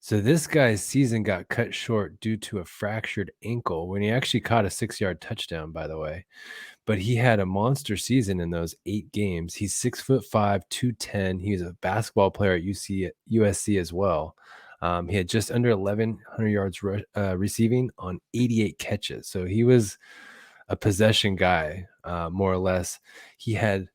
So this guy's season got cut short due to a fractured ankle when he actually caught a 6-yard touchdown, by the way. But he had a monster season in those 8 games. He's 6'5", 210. He was a basketball player at USC as well. He had just under 1,100 yards receiving on 88 catches. So he was a possession guy, more or less. He had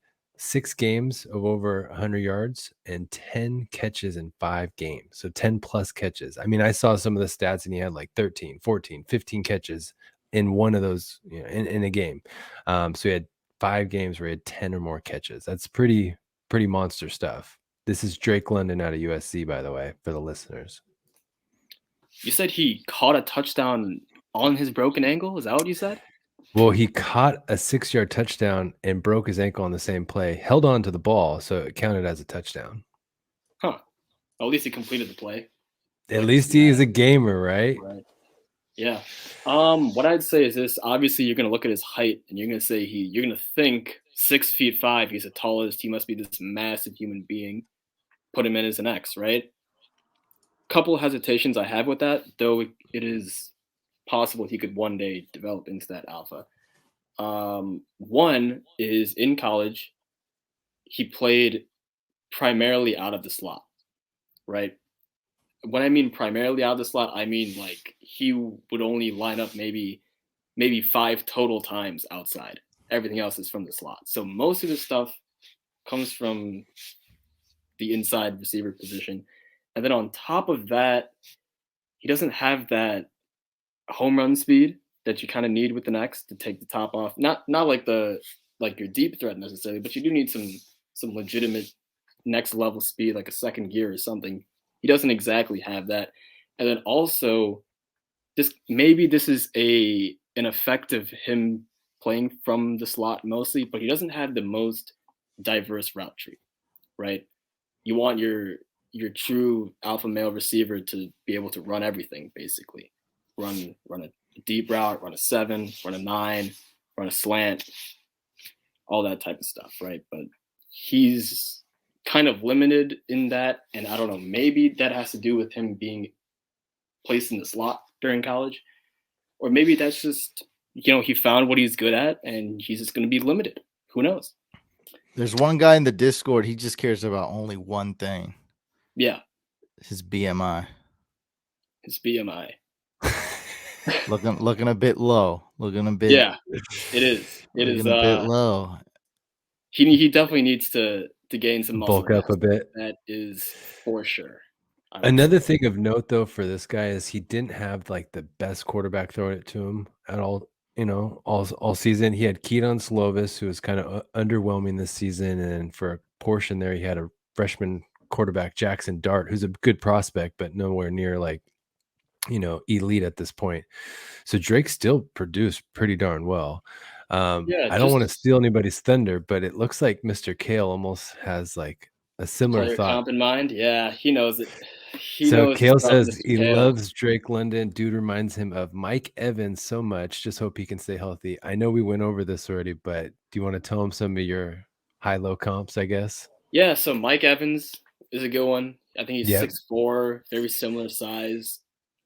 6 games of over 100 yards and 10 catches in 5 games. So 10 plus catches. I mean, I saw some of the stats and he had like 13, 14, 15 catches in one of those, in a game. So he had 5 games where he had 10 or more catches. That's pretty monster stuff. This is Drake London out of USC, by the way, for the listeners. You said he caught a touchdown on his broken ankle? Is that what you said? Well, he caught a 6-yard touchdown and broke his ankle on the same play, held on to the ball, so it counted as a touchdown. Huh. Well, at least he completed the play. At least he is a gamer, right? Right. Yeah. What I'd say is this. Obviously, you're going to look at his height and you're going to say you're going to think 6'5", he's the tallest. He must be this massive human being. Put him in as an X, right? Couple of hesitations I have with that, though it is possible he could one day develop into that alpha. One is in college, he played primarily out of the slot, right? When I mean primarily out of the slot, I mean like he would only line up maybe 5 total times outside. Everything else is from the slot. So most of his stuff comes from the inside receiver position. And then on top of that, he doesn't have that home run speed that you kind of need with the next to take the top off. Not like your deep threat necessarily, but you do need some legitimate next level speed, like a second gear or something. He doesn't exactly have that. And then also, this is an effect of him playing from the slot mostly, but he doesn't have the most diverse route tree, right? You want your true alpha male receiver to be able to run everything, basically. Run a deep route, run a 7, run a 9, run a slant, all that type of stuff, right? But he's kind of limited in that, and I don't know, maybe that has to do with him being placed in the slot during college, or maybe that's just, he found what he's good at and he's just going to be limited. Who knows? There's one guy in the Discord, he just cares about only one thing. Yeah. His BMI. Looking a bit low. Yeah, it is. It is a bit low. He definitely needs to gain some muscle. Bulk up a bit. That is for sure. Another thing of note, though, for this guy is he didn't have like the best quarterback throwing it to him at all. All season. He had Keaton Slovis, who was kind of underwhelming this season, and for a portion there, he had a freshman quarterback, Jackson Dart, who's a good prospect, but nowhere near like elite at this point. So Drake still produced pretty darn well. I don't want to steal anybody's thunder, but it looks like Mr. Kale almost has like a similar thought. Comp in mind. Yeah, he knows it. Kale says he loves Drake London. Dude reminds him of Mike Evans so much. Just hope he can stay healthy. I know we went over this already, but do you want to tell him some of your high-low comps, I guess? Yeah, so Mike Evans is a good one. I think he's 6'4", very similar size.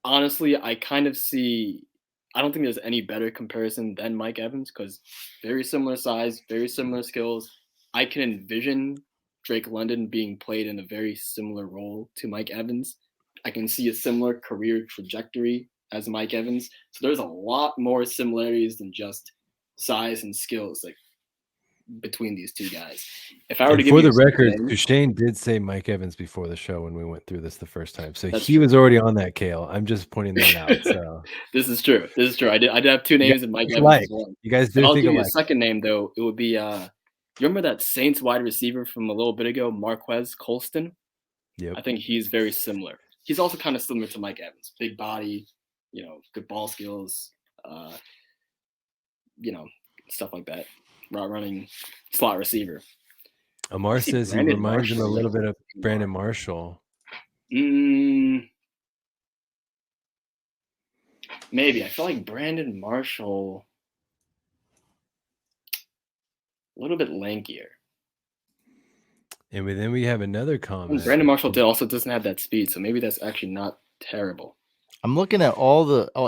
Honestly, I kind of see – I don't think there's any better comparison than Mike Evans because very similar size, very similar skills. I can envision Drake London being played in a very similar role to Mike Evans. I can see a similar career trajectory as Mike Evans. So there's a lot more similarities than just size and skills like between these two guys. If I were to give you the record, Shane did say Mike Evans before the show when we went through this the first time. So he was already on that, Kale. I'm just pointing that out. So This is true. I did have 2 names in Mike Evans. You guys do I'll think give you a second name though. It would be you remember that Saints wide receiver from a little bit ago, Marquez Colston? Yep. I think he's very similar. He's also kind of similar to Mike Evans. Big body, good ball skills, stuff like that. Route running, slot receiver. Amar says he reminds him a little bit of Brandon Marshall. Maybe. I feel like Brandon Marshall a little bit lankier. And then we have another comment. Brandon Marshall also doesn't have that speed, so maybe that's actually not terrible. I'm looking at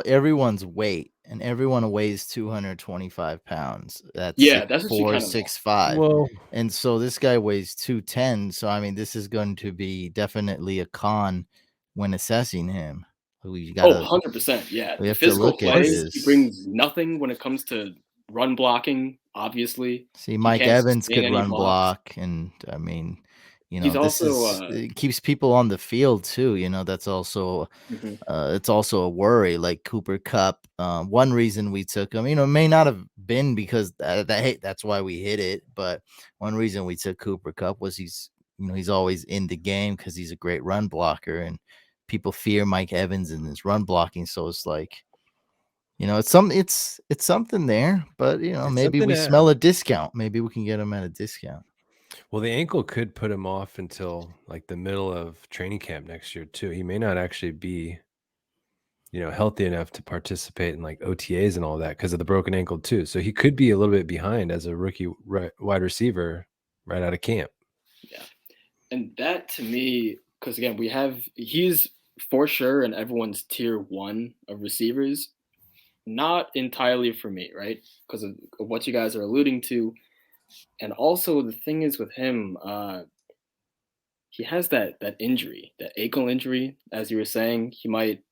everyone's weight, and everyone weighs 225 pounds. That's Yeah, that's actually 6'4", kind of low. 6'5", Well, and so this guy weighs 210. So I mean, this is going to be definitely a con when assessing him. We Oh, gotta 100%. Yeah, we the have to physical look at play, this. he brings nothing when it comes to run blocking. Obviously, See, he Mike can't Evans sustain could any run blocks. block, and I mean, He's this also is it keeps people on the field too. That's also mhm. it's also a worry. Like Cooper Cup, one reason we took him, it may not have been because that's why we hit it, but one reason we took Cooper Cup was he's always in the game because he's a great run blocker, and people fear Mike Evans and his run blocking. So it's like, it's something there, but it's maybe something we that smell a discount. Maybe we can get him at a discount. well, the ankle could put him off until like the middle of training camp next year too. He may not actually be, healthy enough to participate in like OTAs and all that because of the broken ankle too. So he could be a little bit behind as a rookie wide receiver right out of camp. Yeah, and that to me, because again, he's for sure in everyone's tier one of receivers. Not entirely for me, right? Because of what you guys are alluding to, and also the thing is with him, he has that injury, that ankle injury, as you were saying. He might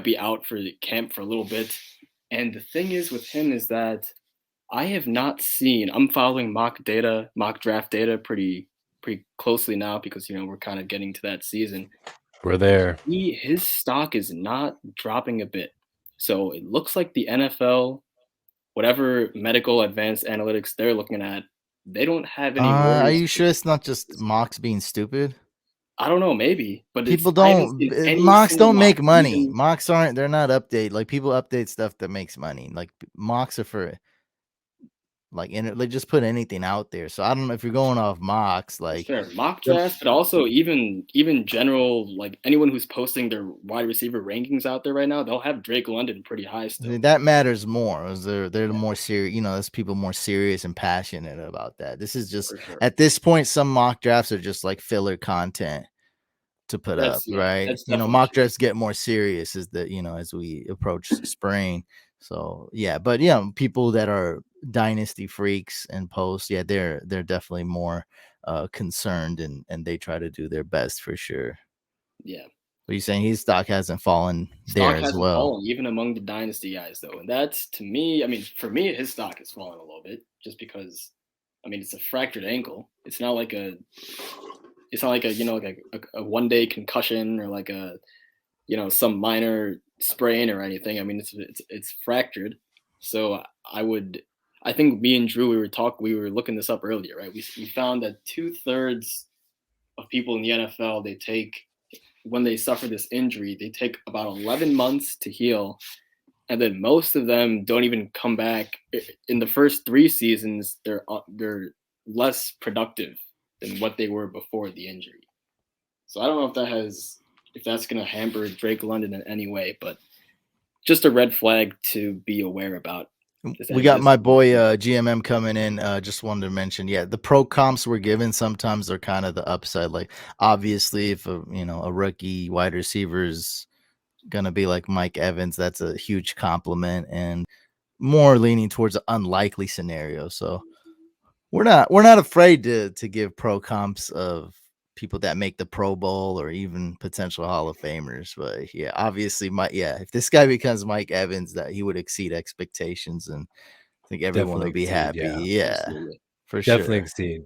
be out for the camp for a little bit. And the thing is with him is that I have not seen. I'm following mock draft data pretty closely now because we're kind of getting to that season. We're there. His stock is not dropping a bit. So it looks like the NFL, whatever medical advanced analytics they're looking at, they don't have any Are worries. you sure it's not just Mox being stupid? I don't know, maybe, but People I haven't don't seen any Mox single don't mock. make money. Even Mox they're not update. Like, people update stuff that makes money. Like, Mox are for like, and they just put anything out there. So I don't know if you're going off Mox, for like, sure mock the- drafts, but also even general, like anyone who's posting their wide receiver rankings out there right now, they'll have Drake London pretty high still. that matters more. Is they're Yeah, more serious. There's people more serious and passionate about that. This is just for sure. at this point, some mock drafts are just like filler content to put up, right? That's definitely Mock true. drafts get more serious as we approach spring. So yeah, but people that are dynasty freaks and post, they're definitely more concerned, and they try to do their best for sure. Yeah. But you're saying his stock hasn't fallen there Stock as hasn't well. fallen even among the dynasty guys though, and that's to me. I mean, for me, his stock has fallen a little bit just because. I mean, it's a fractured ankle. It's not like a. It's not like a 1 day concussion or like a some minor sprain or anything. I mean, it's fractured. So I think me and Drew we were looking this up earlier, right? We found that 2/3 of people in the NFL when they suffer this injury, they take about 11 months to heal, and then most of them don't even come back. In the first 3 seasons, they're less productive than what they were before the injury. So I don't know if that's going to hamper Drake London in any way, but just a red flag to be aware about. We got my boy GMM coming in. Just wanted to mention, the pro comps we're given sometimes are kind of the upside. Like, obviously, if a rookie wide receiver is gonna be like Mike Evans, that's a huge compliment, and more leaning towards an unlikely scenario. So we're not afraid to give pro comps of people that make the Pro Bowl or even potential Hall of Famers. But obviously, if this guy becomes Mike Evans, that he would exceed expectations, and I think everyone Definitely will be exceed, happy. yeah. Yeah, Absolutely. for Definitely sure. exceed.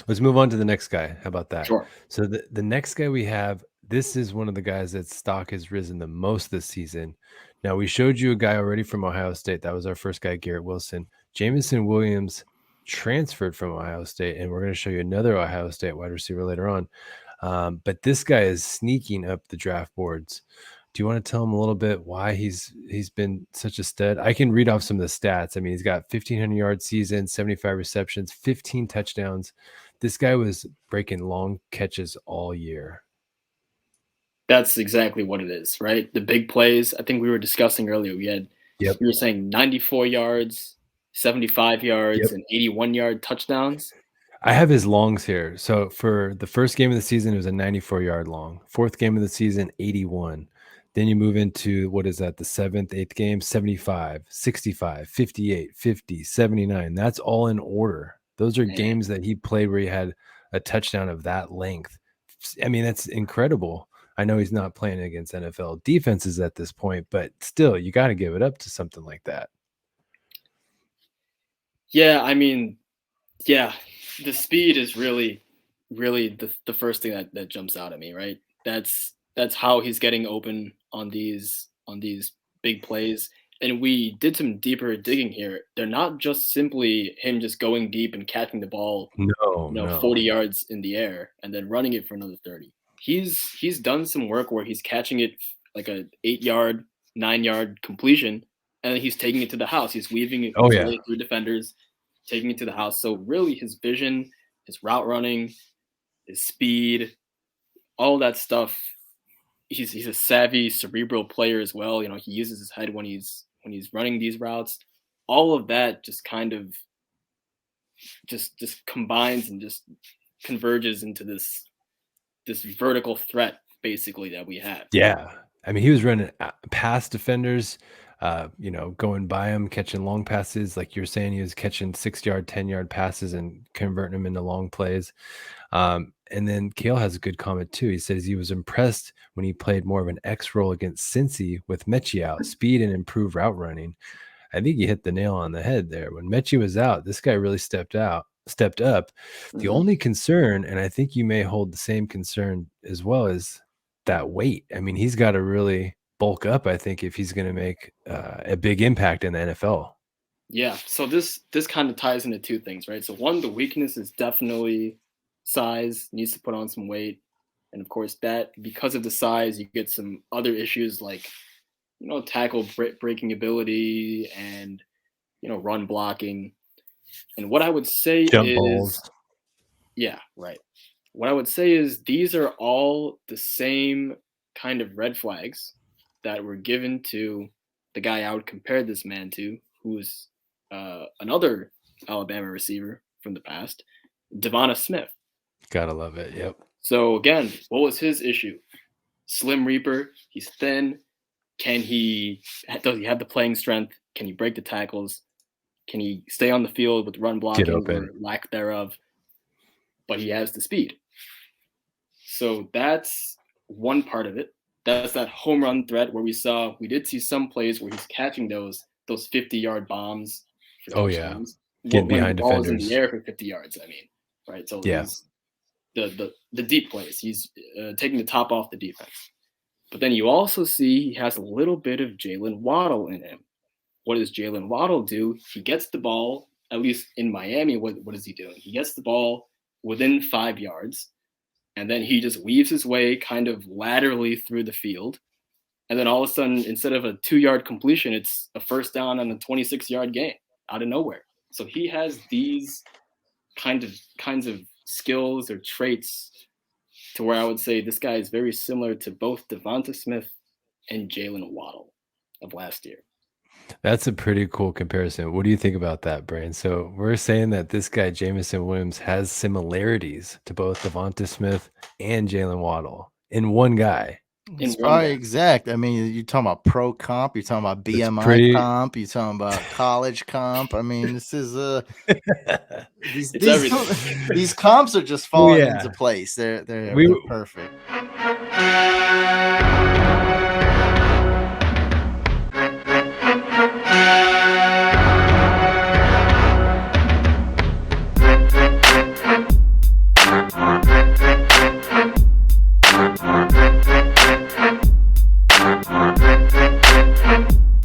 Let's move on to the next guy. How about that? Sure. So the next guy we have, this is one of the guys that stock has risen the most this season. Now, we showed you a guy already from Ohio State. That was our first guy, Garrett Wilson. Jameson Williams transferred from Ohio State, and we're going to show you another Ohio State wide receiver later on. But this guy is sneaking up the draft boards. Do you want to tell him a little bit why he's been such a stud? I can read off some of the stats. I mean, he's got 1,500-yard season, 75 receptions, 15 touchdowns. This guy was breaking long catches all year. That's exactly what it is, right? The big plays. I think we were discussing earlier. We were saying 94 yards, 75 yards, and 81-yard touchdowns. I have his longs here. So for the first game of the season, it was a 94-yard long. Fourth game of the season, 81. Then you move into, what is that, the seventh, eighth game, 75, 65, 58, 50, 79. That's all in order. Those are Man. games that he played where he had a touchdown of that length. I mean, that's incredible. I know he's not playing against NFL defenses at this point, but still, you got to give it up to something like that. Yeah, I mean, yeah, the speed is really, really the first thing that jumps out at me, right? That's how he's getting open on these big plays. And we did some deeper digging here. They're not just simply him just going deep and catching the ball, No. 40 yards in the air and then running it for another 30. He's done some work where he's catching it like a 8-yard, 9-yard completion, and then he's taking it to the house. He's weaving it his way through defenders, taking it to the house. So really his vision, his route running, his speed, all that stuff. He's a savvy, cerebral player as well. You know, he uses his head when he's running these routes. All of that just kind of just combines and just converges into this vertical threat basically that we have. Yeah. I mean, he was running past defenders, going by him, catching long passes. Like you're saying, he was catching 6-yard, 10-yard passes and converting them into long plays. And then Kale has a good comment too. He says he was impressed when he played more of an X role against Cincy with Mechie out, speed and improved route running. I think you hit the nail on the head there. When Mechie was out, this guy really stepped up. The only concern, and I think you may hold the same concern as well, is that weight. I mean, he's got to really bulk up, I think, if he's going to make a big impact in the NFL. Yeah. So this kind of ties into two things, right? So one, the weakness is definitely size, needs to put on some weight. And of course that because of the size, you get some other issues like, tackle breaking ability and, run blocking. And what I would say Jump is, balls. Yeah, right. What I would say is these are all the same kind of red flags that were given to the guy I would compare this man to, who's another Alabama receiver from the past, Davonna Smith. Gotta love it. Yep. So again, what was his issue? Slim Reaper. He's thin. Does he have the playing strength? Can he break the tackles? Can he stay on the field with run blocking or lack thereof? But he has the speed. So that's one part of it. That's that home run threat where we did see some plays where he's catching those 50-yard bombs. Oh yeah, getting behind defenders in the air for 50 yards. I mean, right? So yeah, the deep plays. He's taking the top off the defense. But then you also see he has a little bit of Jalen Waddle in him. What does Jalen Waddle do? He gets the ball, at least in Miami, what is he doing? He gets the ball within 5 yards, and then he just weaves his way kind of laterally through the field. And then all of a sudden, instead of a 2-yard completion, it's a first down on a 26-yard gain out of nowhere. So he has these kinds of skills or traits to where I would say this guy is very similar to both Davonna Smith and Jalen Waddle of last year. That's a pretty cool comparison. What do you think about that, Brian? So we're saying that this guy, Jameson Williams, has similarities to both Davonna Smith and Jalen Waddle in one guy. It's probably exact. I mean, you're talking about pro comp, you're talking about BMI comp, you're talking about college comp. I mean, this is these comps are just falling into place. They're perfect.